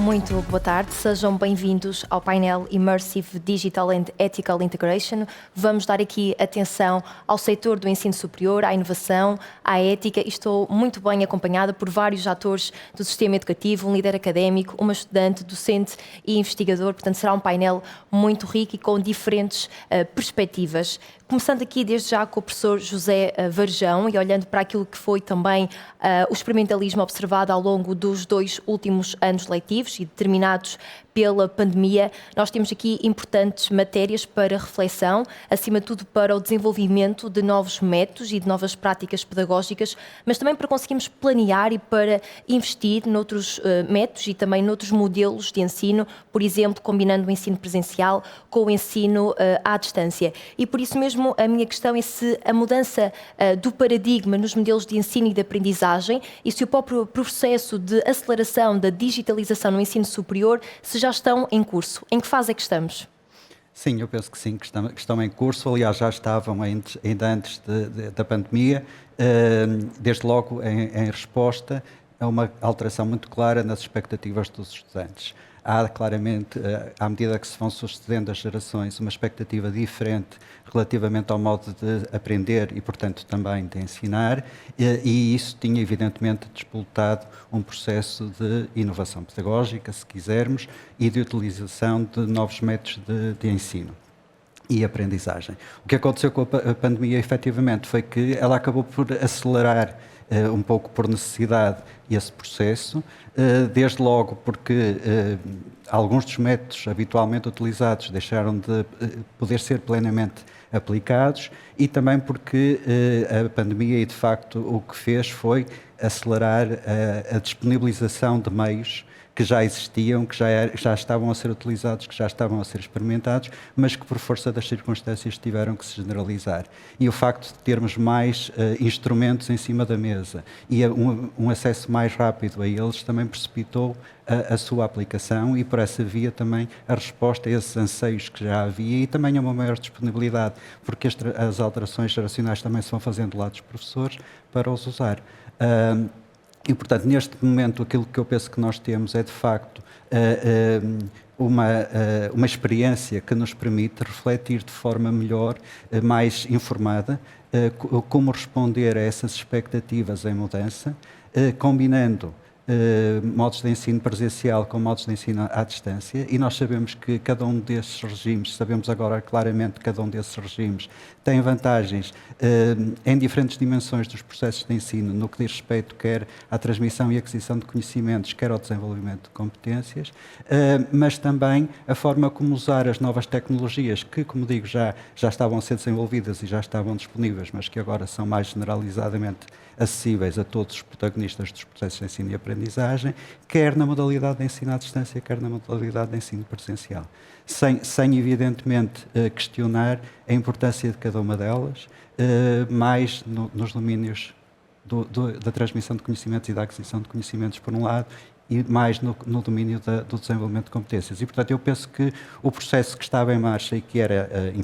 Muito boa tarde, sejam bem-vindos ao painel Immersive Digital and Ethical Integration. Vamos dar aqui atenção ao setor do ensino superior, à inovação, à ética e estou muito bem acompanhada por vários atores do sistema educativo, um líder académico, uma estudante, docente e investigador. Portanto, será um painel muito rico e com diferentes perspectivas. Começando aqui desde já com o professor José Varjão e olhando para aquilo que foi também o experimentalismo observado ao longo dos 2 últimos anos letivos e determinados pela pandemia, nós temos aqui importantes matérias para reflexão, acima de tudo para o desenvolvimento de novos métodos e de novas práticas pedagógicas, mas também para conseguirmos planear e para investir noutros métodos e também noutros modelos de ensino, por exemplo, combinando o ensino presencial com o ensino à distância. E por isso mesmo a minha questão é se a mudança do paradigma nos modelos de ensino e de aprendizagem e se o próprio processo de aceleração da digitalização no ensino superior se já estão em curso. Em que fase é que estamos? Sim, eu penso que sim, que estão em curso. Aliás, já estavam ainda antes da pandemia, desde logo em resposta a uma alteração muito clara nas expectativas dos estudantes. Há claramente, à medida que se vão sucedendo as gerações, uma expectativa diferente relativamente ao modo de aprender e, portanto, também de ensinar, e isso tinha, evidentemente, disputado um processo de inovação pedagógica, se quisermos, e de utilização de novos métodos de ensino e aprendizagem. O que aconteceu com a pandemia, efetivamente, foi que ela acabou por acelerar um pouco por necessidade esse processo, desde logo porque alguns dos métodos habitualmente utilizados deixaram de poder ser plenamente aplicados e também porque a pandemia, e de facto o que fez foi acelerar a disponibilização de meios que já existiam, que já estavam a ser utilizados, que já estavam a ser experimentados, mas que por força das circunstâncias tiveram que se generalizar. E o facto de termos mais instrumentos em cima da mesa e um acesso mais rápido a eles também precipitou a sua aplicação e por essa via também a resposta a esses anseios que já havia e também a uma maior disponibilidade, porque as alterações geracionais também se vão fazendo do lado dos professores para os usar. E, portanto, neste momento, aquilo que eu penso que nós temos é, de facto, uma experiência que nos permite refletir de forma melhor, mais informada, como responder a essas expectativas em mudança, combinando modos de ensino presencial com modos de ensino à distância, e nós sabemos que cada um desses regimes, sabemos agora claramente que cada um desses regimes tem vantagens em diferentes dimensões dos processos de ensino, no que diz respeito quer à transmissão e aquisição de conhecimentos, quer ao desenvolvimento de competências, mas também a forma como usar as novas tecnologias que, como digo, já estavam a ser desenvolvidas e já estavam disponíveis, mas que agora são mais generalizadamente acessíveis a todos os protagonistas dos processos de ensino e aprendizagem, quer na modalidade de ensino à distância, quer na modalidade de ensino presencial. Sem evidentemente, questionar a importância de cada uma delas, mais nos domínios da transmissão de conhecimentos e da aquisição de conhecimentos, por um lado, e mais no domínio do desenvolvimento de competências. E, portanto, eu penso que o processo que estava em marcha e que era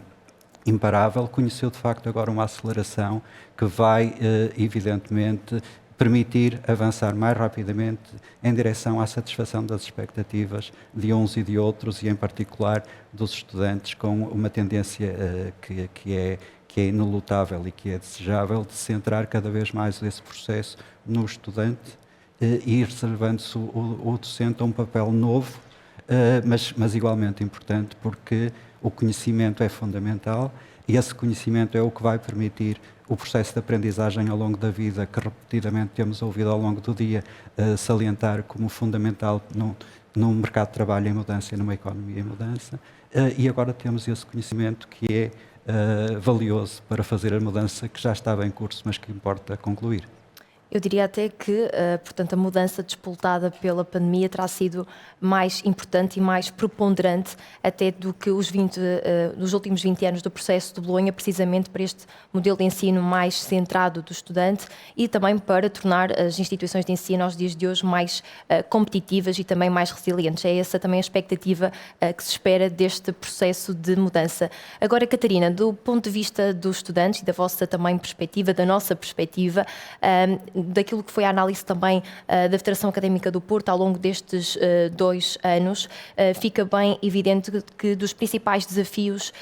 imparável, conheceu de facto agora uma aceleração que vai, evidentemente, permitir avançar mais rapidamente em direção à satisfação das expectativas de uns e de outros e, em particular, dos estudantes, com uma tendência que é inelutável e que é desejável de centrar cada vez mais esse processo no estudante e reservando-se o docente a um papel novo, mas igualmente importante, porque o conhecimento é fundamental e esse conhecimento é o que vai permitir o processo de aprendizagem ao longo da vida, que repetidamente temos ouvido ao longo do dia salientar como fundamental num mercado de trabalho em mudança e numa economia em mudança, e agora temos esse conhecimento que é valioso para fazer a mudança que já estava em curso, mas que importa concluir. Eu diria até que, portanto, a mudança despoltada pela pandemia terá sido mais importante e mais preponderante até do que os últimos 20 anos do processo de Bolonha, precisamente para este modelo de ensino mais centrado do estudante e também para tornar as instituições de ensino aos dias de hoje mais competitivas e também mais resilientes. É essa também a expectativa que se espera deste processo de mudança. Agora, Catarina, do ponto de vista dos estudantes e da vossa também perspectiva, da nossa perspectiva, daquilo que foi a análise também da Federação Académica do Porto ao longo destes 2 anos, fica bem evidente que dos principais desafios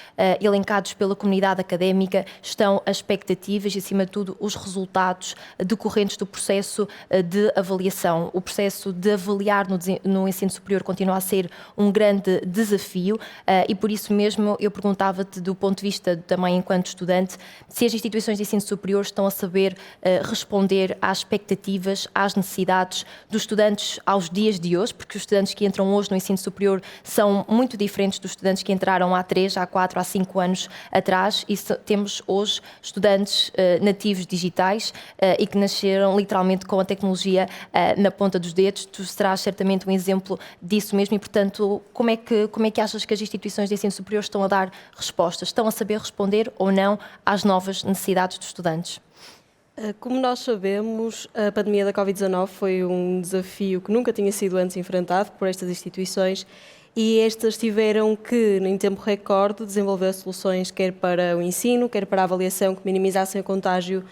elencados pela comunidade académica estão as expectativas e, acima de tudo, os resultados decorrentes do processo de avaliação. O processo de avaliar no ensino superior continua a ser um grande desafio e, por isso mesmo, eu perguntava-te, do ponto de vista também enquanto estudante, se as instituições de ensino superior estão a saber responder às expectativas, às necessidades dos estudantes aos dias de hoje, porque os estudantes que entram hoje no ensino superior são muito diferentes dos estudantes que entraram há 3, há 4, há 5 anos atrás, e temos hoje estudantes nativos digitais e que nasceram literalmente com a tecnologia na ponta dos dedos. Tu serás certamente um exemplo disso mesmo e, portanto, como é que achas que as instituições de ensino superior estão a dar respostas? Estão a saber responder ou não às novas necessidades dos estudantes? Como nós sabemos, a pandemia da Covid-19 foi um desafio que nunca tinha sido antes enfrentado por estas instituições e estas tiveram que, em tempo recorde, desenvolver soluções quer para o ensino, quer para a avaliação, que minimizassem o contágio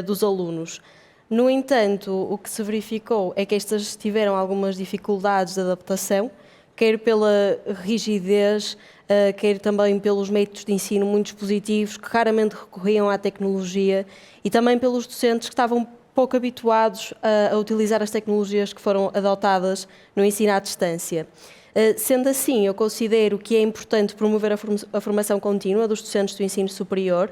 dos alunos. No entanto, o que se verificou é que estas tiveram algumas dificuldades de adaptação, quer pela rigidez, quer também pelos métodos de ensino muito dispositivos, que raramente recorriam à tecnologia, e também pelos docentes que estavam pouco habituados a utilizar as tecnologias que foram adotadas no ensino à distância. Sendo assim, eu considero que é importante promover a formação contínua dos docentes do ensino superior,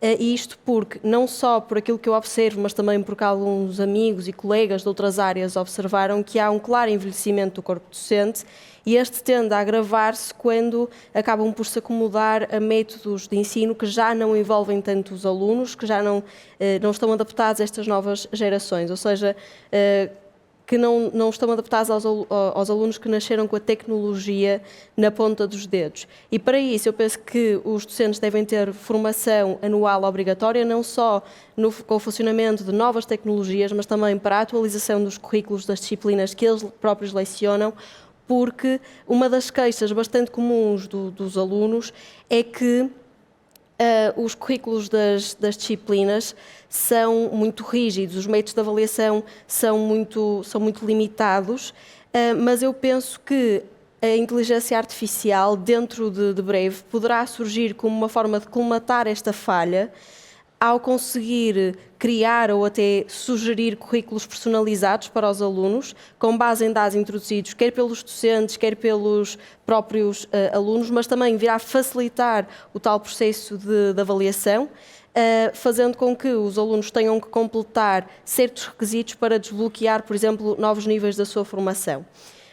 e isto porque, não só por aquilo que eu observo, mas também porque alguns amigos e colegas de outras áreas observaram que há um claro envelhecimento do corpo docente e este tende a agravar-se quando acabam por se acomodar a métodos de ensino que já não envolvem tanto os alunos, que já não estão adaptados a estas novas gerações, ou seja, que não estão adaptados aos alunos que nasceram com a tecnologia na ponta dos dedos. E para isso eu penso que os docentes devem ter formação anual obrigatória, não só com o funcionamento de novas tecnologias, mas também para a atualização dos currículos das disciplinas que eles próprios lecionam, porque uma das queixas bastante comuns dos alunos é que os currículos das disciplinas são muito rígidos, os métodos de avaliação são muito limitados, mas eu penso que a inteligência artificial, dentro de breve, poderá surgir como uma forma de colmatar esta falha, ao conseguir criar ou até sugerir currículos personalizados para os alunos, com base em dados introduzidos quer pelos docentes, quer pelos próprios alunos, mas também virá facilitar o tal processo de avaliação, fazendo com que os alunos tenham que completar certos requisitos para desbloquear, por exemplo, novos níveis da sua formação.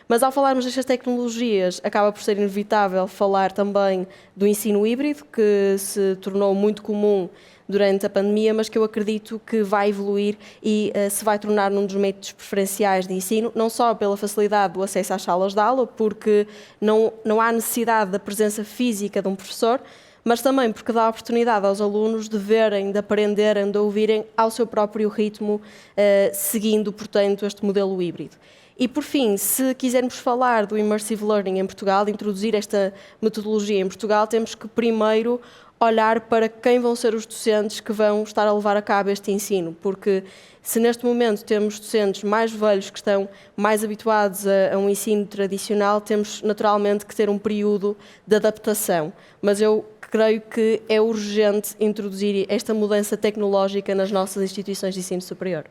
Mas ao falarmos destas tecnologias, acaba por ser inevitável falar também do ensino híbrido, que se tornou muito comum durante a pandemia, mas que eu acredito que vai evoluir e se vai tornar num dos métodos preferenciais de ensino, não só pela facilidade do acesso às salas de aula, porque não há necessidade da presença física de um professor, mas também porque dá a oportunidade aos alunos de verem, de aprenderem, de ouvirem ao seu próprio ritmo, seguindo, portanto, este modelo híbrido. E, por fim, se quisermos falar do Immersive Learning em Portugal, de introduzir esta metodologia em Portugal, temos que primeiro olhar para quem vão ser os docentes que vão estar a levar a cabo este ensino, porque se neste momento temos docentes mais velhos que estão mais habituados a um ensino tradicional, temos naturalmente que ter um período de adaptação. Mas eu creio que é urgente introduzir esta mudança tecnológica nas nossas instituições de ensino superior.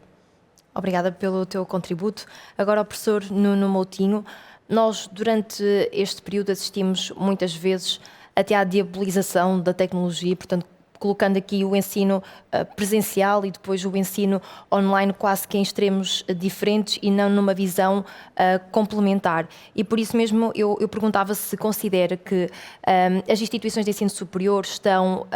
Obrigada pelo teu contributo. Agora, o professor Nuno Moutinho, nós durante este período assistimos muitas vezes até à diabolização da tecnologia, portanto, colocando aqui o ensino presencial e depois o ensino online quase que em extremos diferentes e não numa visão complementar. E por isso mesmo eu perguntava se considera que as instituições de ensino superior estão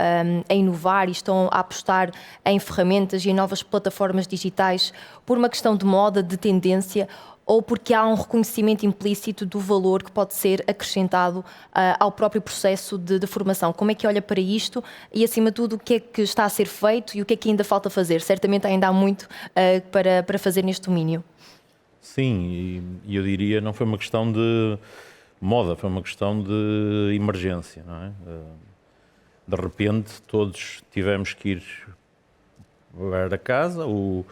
a inovar e estão a apostar em ferramentas e em novas plataformas digitais por uma questão de moda, de tendência, ou porque há um reconhecimento implícito do valor que pode ser acrescentado ao próprio processo de formação. Como é que olha para isto e, acima de tudo, o que é que está a ser feito e o que é que ainda falta fazer? Certamente ainda há muito para fazer neste domínio. Sim, e eu diria não foi uma questão de moda, foi uma questão de emergência, não é? De repente todos tivemos que ir para casa, o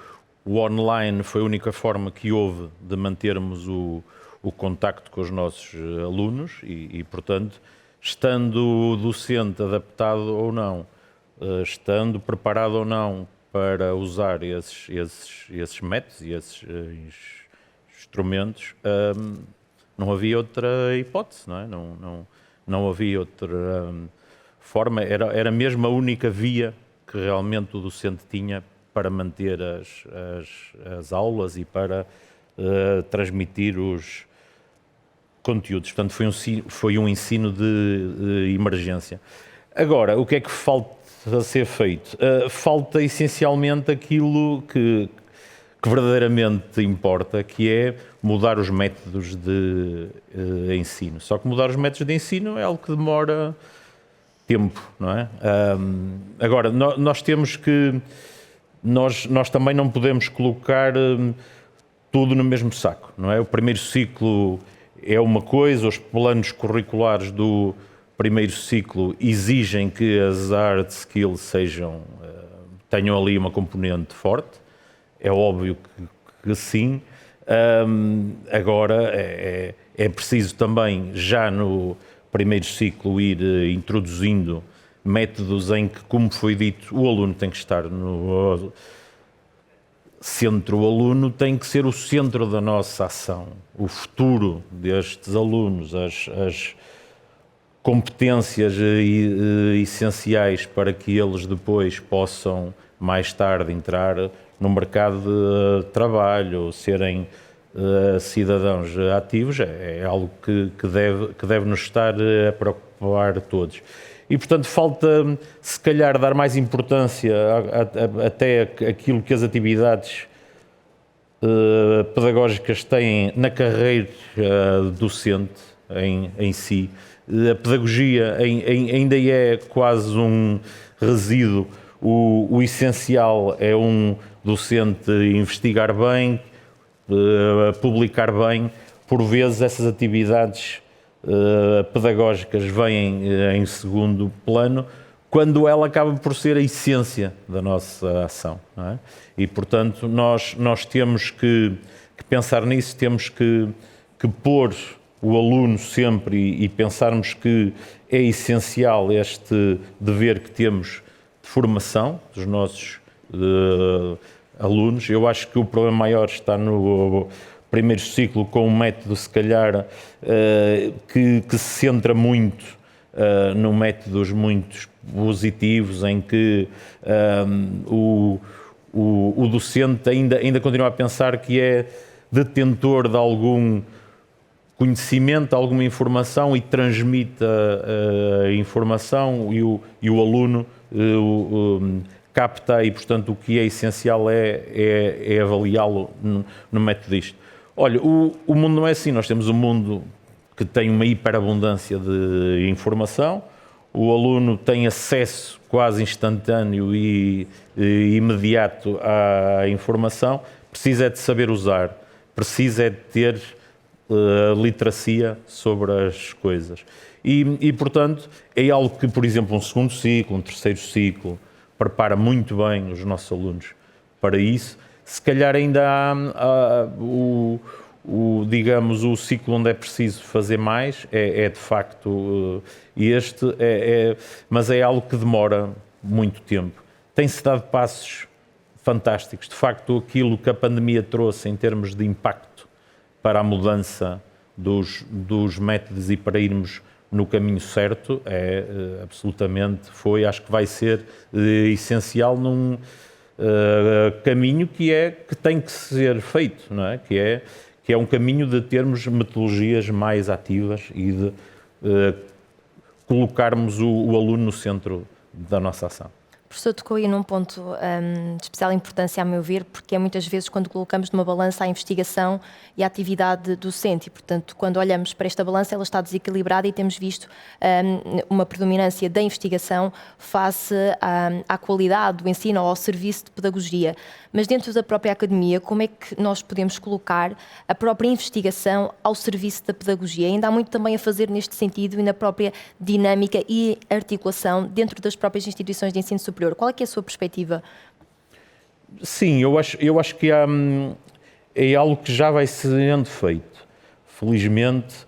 o online foi a única forma que houve de mantermos o contacto com os nossos alunos e, portanto, estando o docente adaptado ou não, estando preparado ou não para usar esses métodos e esses instrumentos, não havia outra hipótese, não é? Não havia outra forma, era mesmo a única via que realmente o docente tinha para manter as aulas e para transmitir os conteúdos. Portanto, foi um ensino de emergência. Agora, o que é que falta a ser feito? Falta essencialmente aquilo que verdadeiramente importa, que é mudar os métodos de ensino. Só que mudar os métodos de ensino é algo que demora tempo, não é? Agora, nós temos que... Nós também não podemos colocar tudo no mesmo saco, não é? O primeiro ciclo é uma coisa, os planos curriculares do primeiro ciclo exigem que as hard skills tenham ali uma componente forte, é óbvio que sim. Agora é preciso também, já no primeiro ciclo, ir introduzindo métodos em que, como foi dito, o aluno tem que estar no centro, o aluno tem que ser o centro da nossa ação, o futuro destes alunos, as competências essenciais para que eles depois possam, mais tarde, entrar no mercado de trabalho, serem cidadãos ativos, é algo que deve nos estar a preocupar todos. E, portanto, falta, se calhar, dar mais importância até aquilo que as atividades pedagógicas têm na carreira docente em si. A pedagogia ainda é quase um resíduo. O essencial é um docente investigar bem, publicar bem. Por vezes, essas atividades pedagógicas vêm em segundo plano, quando ela acaba por ser a essência da nossa ação, não é? E, portanto, nós temos que pensar nisso, temos que pôr o aluno sempre e pensarmos que é essencial este dever que temos de formação dos nossos alunos. Eu acho que o problema maior está no primeiro ciclo, com um método, se calhar, que se centra muito no métodos muito positivos, em que o docente ainda continua a pensar que é detentor de algum conhecimento, alguma informação e transmite a informação e o aluno capta e, portanto, o que é essencial é avaliá-lo no método disto. Olha, o mundo não é assim, nós temos um mundo que tem uma hiperabundância de informação, o aluno tem acesso quase instantâneo e imediato à informação, precisa é de saber usar, precisa é de ter literacia sobre as coisas. E, portanto, é algo que, por exemplo, um segundo ciclo, um terceiro ciclo, prepara muito bem os nossos alunos para isso. Se calhar ainda há digamos, o ciclo onde é preciso fazer mais, é de facto este, mas é algo que demora muito tempo. Tem-se dado passos fantásticos. De facto, aquilo que a pandemia trouxe em termos de impacto para a mudança dos métodos e para irmos no caminho certo, absolutamente acho que vai ser essencial num caminho que tem que ser feito, não é? Que é um caminho de termos metodologias mais ativas e de colocarmos o aluno no centro da nossa ação. O professor tocou aí num ponto de especial importância, a meu ver, porque é muitas vezes quando colocamos numa balança a investigação e a atividade docente, e, portanto, quando olhamos para esta balança, ela está desequilibrada e temos visto uma predominância da investigação face à qualidade do ensino ou ao serviço de pedagogia. Mas dentro da própria academia, como é que nós podemos colocar a própria investigação ao serviço da pedagogia? Ainda há muito também a fazer neste sentido e na própria dinâmica e articulação dentro das próprias instituições de ensino superior. Qual é que é a sua perspectiva? Sim, eu acho que é algo que já vai sendo feito. Felizmente,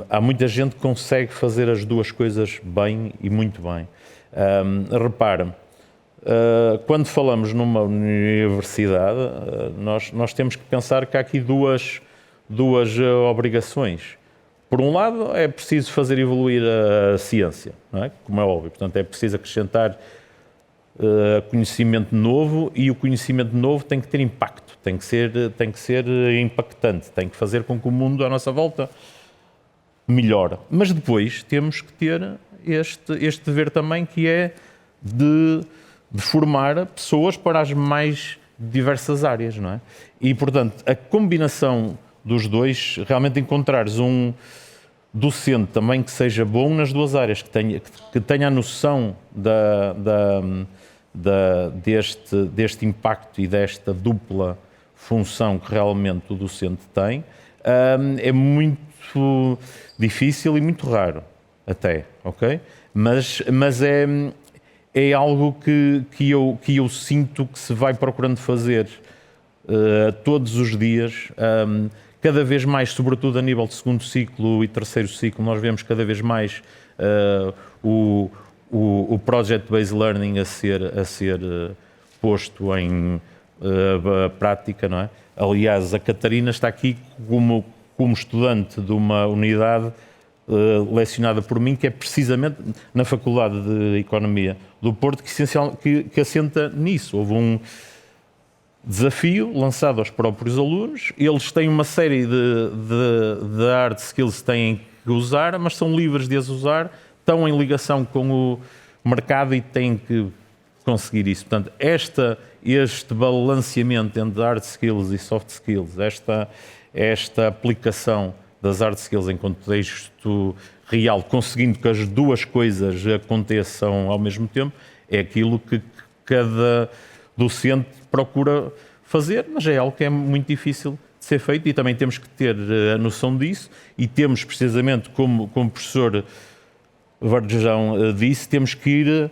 há muita gente que consegue fazer as duas coisas bem e muito bem. Repara, quando falamos numa universidade, nós temos que pensar que há aqui duas obrigações. Por um lado, é preciso fazer evoluir a ciência, não é? Como é óbvio. Portanto, é preciso acrescentar conhecimento novo, e o conhecimento novo tem que ter impacto, tem que ser impactante, tem que fazer com que o mundo à nossa volta melhore. Mas depois temos que ter este dever também, que é de formar pessoas para as mais diversas áreas, não é? E, portanto, a combinação dos dois, realmente encontrares um docente também que seja bom nas duas áreas, que tenha a noção deste impacto e desta dupla função que realmente o docente tem, é muito difícil e muito raro até, ok? Mas é algo que eu sinto que se vai procurando fazer todos os dias, cada vez mais, sobretudo a nível de segundo ciclo e terceiro ciclo. Nós vemos cada vez mais o Project-Based Learning a ser posto em prática, não é? Aliás, a Catarina está aqui como estudante de uma unidade lecionada por mim, que é precisamente na Faculdade de Economia do Porto, que assenta nisso. Houve um desafio lançado aos próprios alunos, eles têm uma série de hard skills que têm que usar, mas são livres de as usar, estão em ligação com o mercado e têm que conseguir isso. Portanto, este balanceamento entre hard skills e soft skills, esta aplicação das hard skills em contexto real, conseguindo que as duas coisas aconteçam ao mesmo tempo, é aquilo que cada docente procura fazer, mas é algo que é muito difícil de ser feito, e também temos que ter a noção disso, e temos precisamente, como o professor Varjão disse, temos que ir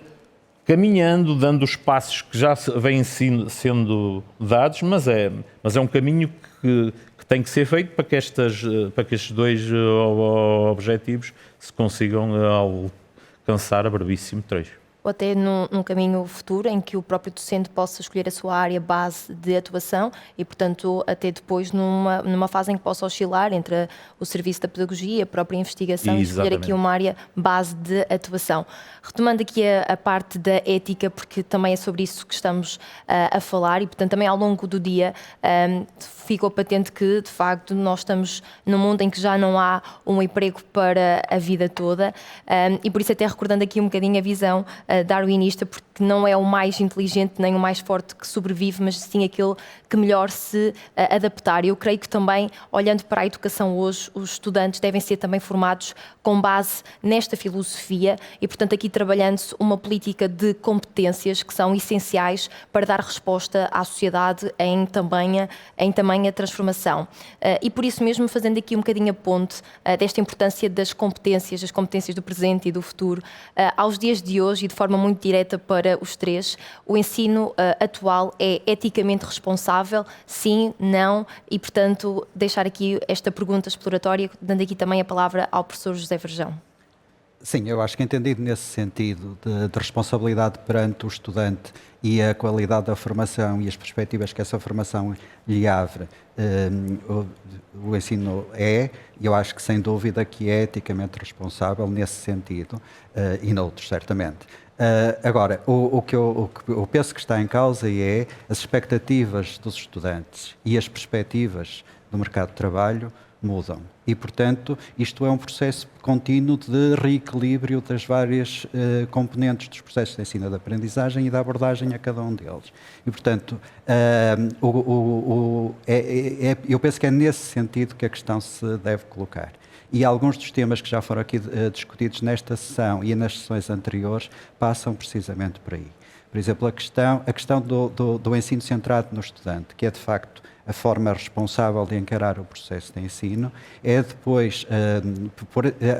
caminhando, dando os passos que já vêm sendo dados, mas é um caminho que tem que ser feito para que estes dois objetivos se consigam alcançar a brevíssimo trecho. Ou até num caminho futuro em que o próprio docente possa escolher a sua área base de atuação e, portanto, até depois numa fase em que possa oscilar entre o serviço da pedagogia, a própria investigação, e escolher aqui uma área base de atuação. Retomando aqui a parte da ética, porque também é sobre isso que estamos a falar, e, portanto, também ao longo do dia ficou patente que, de facto, nós estamos num mundo em que já não há um emprego para a vida toda, e por isso até recordando aqui um bocadinho a visão darwinista, porque não é o mais inteligente nem o mais forte que sobrevive, mas sim aquele que melhor se adaptar. Eu creio que também, olhando para a educação hoje, os estudantes devem ser também formados com base nesta filosofia e, portanto, aqui trabalhando-se uma política de competências que são essenciais para dar resposta à sociedade em tamanha transformação. E por isso mesmo, fazendo aqui um bocadinho a ponte desta importância das competências, as competências do presente e do futuro, aos dias de hoje, e de forma muito direta para os três, o ensino atual é eticamente responsável? Sim, não? E, portanto, deixar aqui esta pergunta exploratória, dando aqui também a palavra ao professor José Varjão. Sim, eu acho que entendido nesse sentido de responsabilidade perante o estudante e a qualidade da formação e as perspectivas que essa formação lhe abre, o ensino eu acho que sem dúvida que é eticamente responsável nesse sentido e noutros, certamente. Agora, o que eu penso que está em causa é as expectativas dos estudantes e as perspectivas do mercado de trabalho mudam. E, portanto, isto é um processo contínuo de reequilíbrio das várias componentes dos processos de ensino e de aprendizagem e da abordagem a cada um deles. E, portanto, eu penso que é nesse sentido que a questão se deve colocar. E alguns dos temas que já foram aqui discutidos nesta sessão e nas sessões anteriores passam precisamente por aí. Por exemplo, a questão do ensino centrado no estudante, que é de facto a forma responsável de encarar o processo de ensino, é depois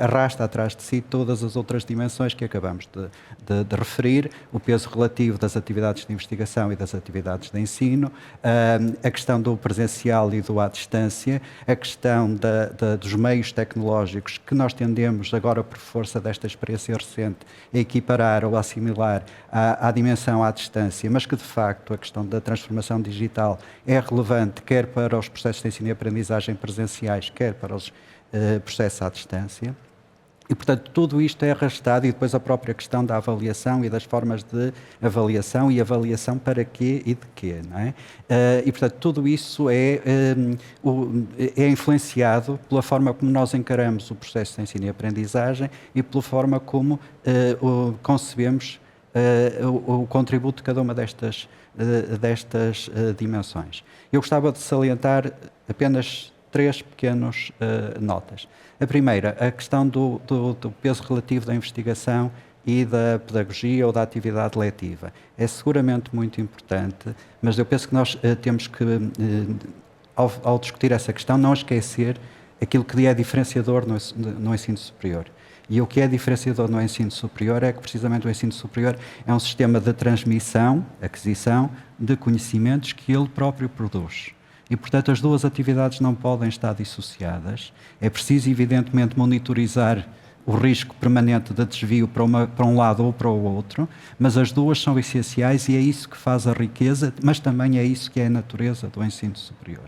arrasta atrás de si todas as outras dimensões que acabamos de referir, o peso relativo das atividades de investigação e das atividades de ensino, a questão do presencial e do à distância, a questão dos meios tecnológicos que nós tendemos agora, por força desta experiência recente, a equiparar ou a assimilar à dimensão à distância, mas que de facto a questão da transformação digital é relevante quer para os processos de ensino e aprendizagem presenciais, quer para os processos à distância. E, portanto, tudo isto é arrastado, e depois a própria questão da avaliação e das formas de avaliação, e avaliação para quê e de quê, não é? E, portanto, tudo isso é influenciado pela forma como nós encaramos o processo de ensino e aprendizagem e pela forma como concebemos o contributo de cada uma destas dimensões. Eu gostava de salientar apenas 3 pequenas notas. A primeira, a questão do peso relativo da investigação e da pedagogia ou da atividade letiva. É seguramente muito importante, mas eu penso que nós temos que, ao discutir essa questão, não esquecer aquilo que é diferenciador no ensino superior. E o que é diferenciador no ensino superior é que, precisamente, o ensino superior é um sistema de transmissão, aquisição de conhecimentos que ele próprio produz. E, portanto, as duas atividades não podem estar dissociadas. É preciso, evidentemente, monitorizar o risco permanente de desvio para um lado ou para o outro, mas as duas são essenciais e é isso que faz a riqueza, mas também é isso que é a natureza do ensino superior.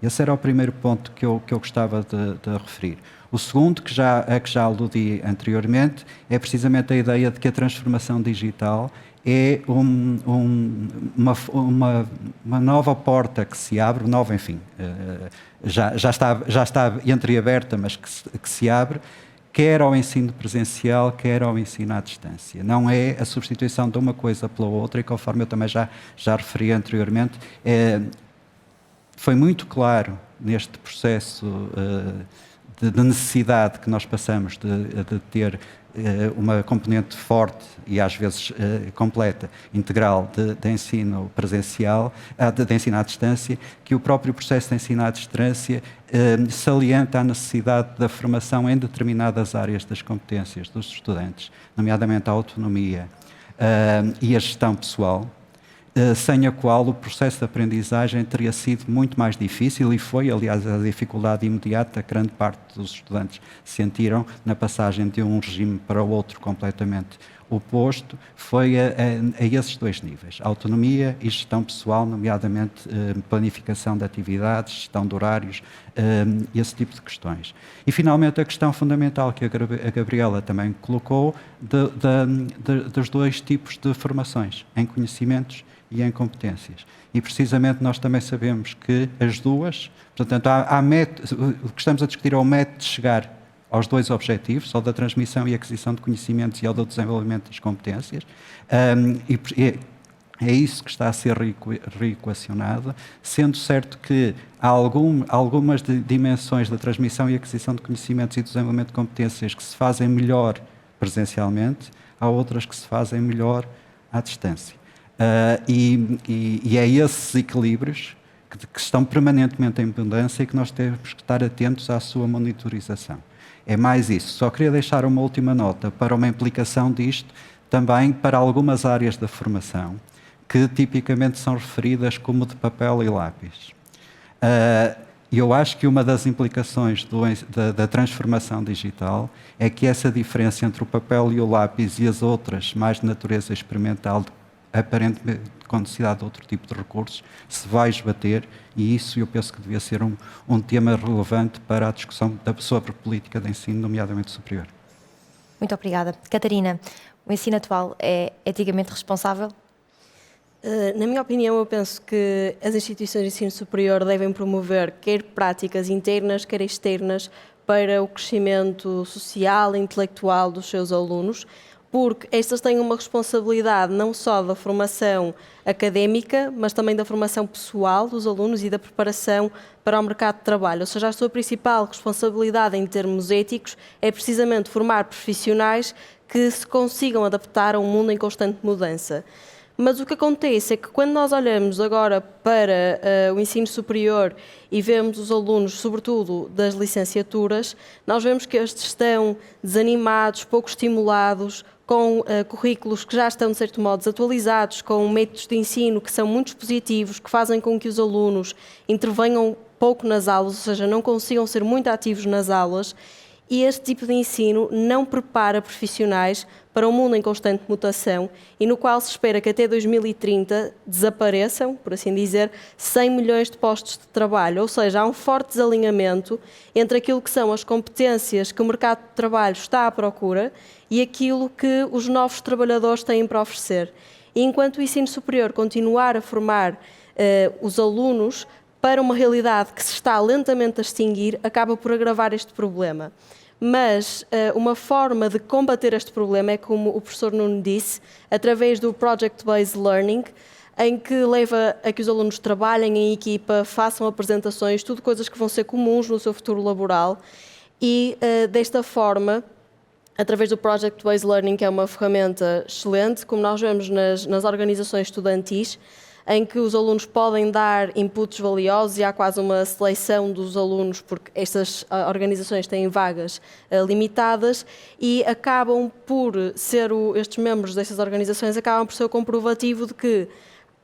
Esse era o primeiro ponto que eu gostava de referir. O segundo, a que já aludi anteriormente, é precisamente a ideia de que a transformação digital é uma nova porta que se abre, nova, enfim, já está entreaberta, mas que se abre, quer ao ensino presencial, quer ao ensino à distância. Não é a substituição de uma coisa pela outra, e conforme eu também já referi anteriormente, foi muito claro neste processo de necessidade que nós passamos de ter uma componente forte e às vezes completa, integral de ensino presencial, de ensino à distância, que o próprio processo de ensino à distância salienta a necessidade da formação em determinadas áreas das competências dos estudantes, nomeadamente a autonomia e a gestão pessoal, sem a qual o processo de aprendizagem teria sido muito mais difícil, e foi, aliás, a dificuldade imediata que grande parte dos estudantes sentiram na passagem de um regime para o outro completamente oposto, foi a esses 2 níveis, autonomia e gestão pessoal, nomeadamente planificação de atividades, gestão de horários, esse tipo de questões. E, finalmente, a questão fundamental que a Gabriela também colocou dos 2 tipos de formações, em conhecimentos e em competências. E, precisamente, nós também sabemos que as duas, portanto, o que estamos a discutir é o método de chegar aos 2 objetivos, ao da transmissão e aquisição de conhecimentos e ao do desenvolvimento das competências, e é isso que está a ser reequacionado, sendo certo que há algumas dimensões da transmissão e aquisição de conhecimentos e do desenvolvimento de competências que se fazem melhor presencialmente, há outras que se fazem melhor à distância. E é esses equilíbrios que estão permanentemente em mudança e que nós temos que estar atentos à sua monitorização. É mais isso. Só queria deixar uma última nota para uma implicação disto também para algumas áreas da formação que tipicamente são referidas como de papel e lápis. E eu acho que uma das implicações da transformação digital é que essa diferença entre o papel e o lápis e as outras, mais de natureza experimental, aparentemente com necessidade de outro tipo de recursos, se vai esbater, e isso eu penso que devia ser um tema relevante para a discussão sobre política de ensino, nomeadamente superior. Muito obrigada. Catarina, o ensino atual é eticamente responsável? Na minha opinião, eu penso que as instituições de ensino superior devem promover quer práticas internas, quer externas, para o crescimento social e intelectual dos seus alunos, porque estas têm uma responsabilidade não só da formação académica, mas também da formação pessoal dos alunos e da preparação para o mercado de trabalho. Ou seja, a sua principal responsabilidade em termos éticos é precisamente formar profissionais que se consigam adaptar a um mundo em constante mudança. Mas o que acontece é que quando nós olhamos agora para o ensino superior e vemos os alunos, sobretudo das licenciaturas, nós vemos que estes estão desanimados, pouco estimulados, com currículos que já estão, de certo modo, desatualizados, com métodos de ensino que são muito dispositivos, que fazem com que os alunos intervenham pouco nas aulas, ou seja, não consigam ser muito ativos nas aulas. E este tipo de ensino não prepara profissionais para um mundo em constante mutação e no qual se espera que até 2030 desapareçam, por assim dizer, 100 milhões de postos de trabalho. Ou seja, há um forte desalinhamento entre aquilo que são as competências que o mercado de trabalho está à procura e aquilo que os novos trabalhadores têm para oferecer. E enquanto o ensino superior continuar a formar os alunos para uma realidade que se está lentamente a extinguir, acaba por agravar este problema. Mas uma forma de combater este problema é, como o professor Nuno disse, através do Project-Based Learning, em que leva a que os alunos trabalhem em equipa, façam apresentações, tudo coisas que vão ser comuns no seu futuro laboral. E desta forma, através do Project-Based Learning, que é uma ferramenta excelente, como nós vemos nas organizações estudantis, em que os alunos podem dar inputs valiosos e há quase uma seleção dos alunos, porque estas organizações têm vagas limitadas e acabam por ser, estes membros destas organizações acabam por ser o comprovativo de que,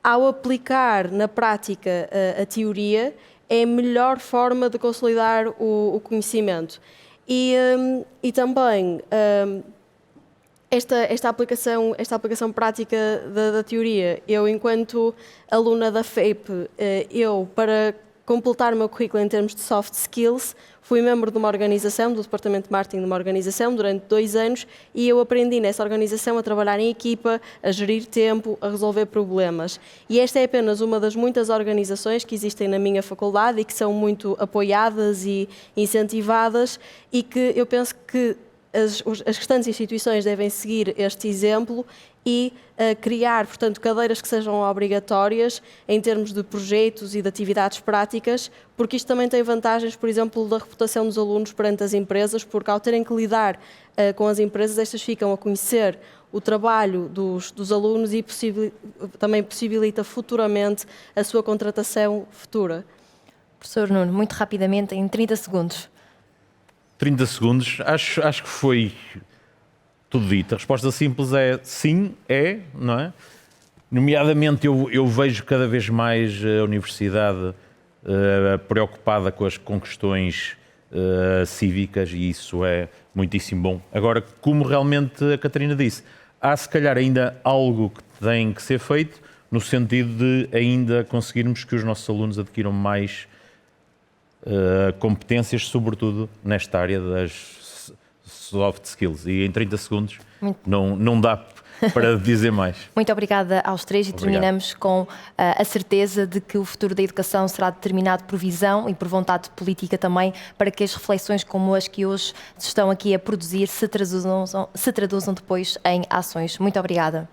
ao aplicar na prática a teoria, é a melhor forma de consolidar o conhecimento. E também esta aplicação prática da teoria, eu enquanto aluna da FAPE, para completar o meu currículo em termos de soft skills, fui membro de uma organização, do departamento de marketing de uma organização durante 2 anos e eu aprendi nessa organização a trabalhar em equipa, a gerir tempo, a resolver problemas. E esta é apenas uma das muitas organizações que existem na minha faculdade e que são muito apoiadas e incentivadas e que eu penso que as restantes instituições devem seguir este exemplo e criar, portanto, cadeiras que sejam obrigatórias em termos de projetos e de atividades práticas, porque isto também tem vantagens, por exemplo, da reputação dos alunos perante as empresas, porque ao terem que lidar com as empresas, estas ficam a conhecer o trabalho dos alunos e também possibilita futuramente a sua contratação futura. Professor Nuno, muito rapidamente, em 30 segundos. 30 segundos, acho que foi tudo dito. A resposta simples é sim, não é? Nomeadamente, eu vejo cada vez mais a universidade preocupada com questões cívicas e isso é muitíssimo bom. Agora, como realmente a Catarina disse, há se calhar ainda algo que tem que ser feito no sentido de ainda conseguirmos que os nossos alunos adquiram mais competências, sobretudo nesta área das soft skills. E em 30 segundos não dá para dizer mais. Muito obrigada aos três e terminamos com a certeza de que o futuro da educação será determinado por visão e por vontade política também, para que as reflexões como as que hoje estão aqui a produzir se traduzam depois em ações. Muito obrigada.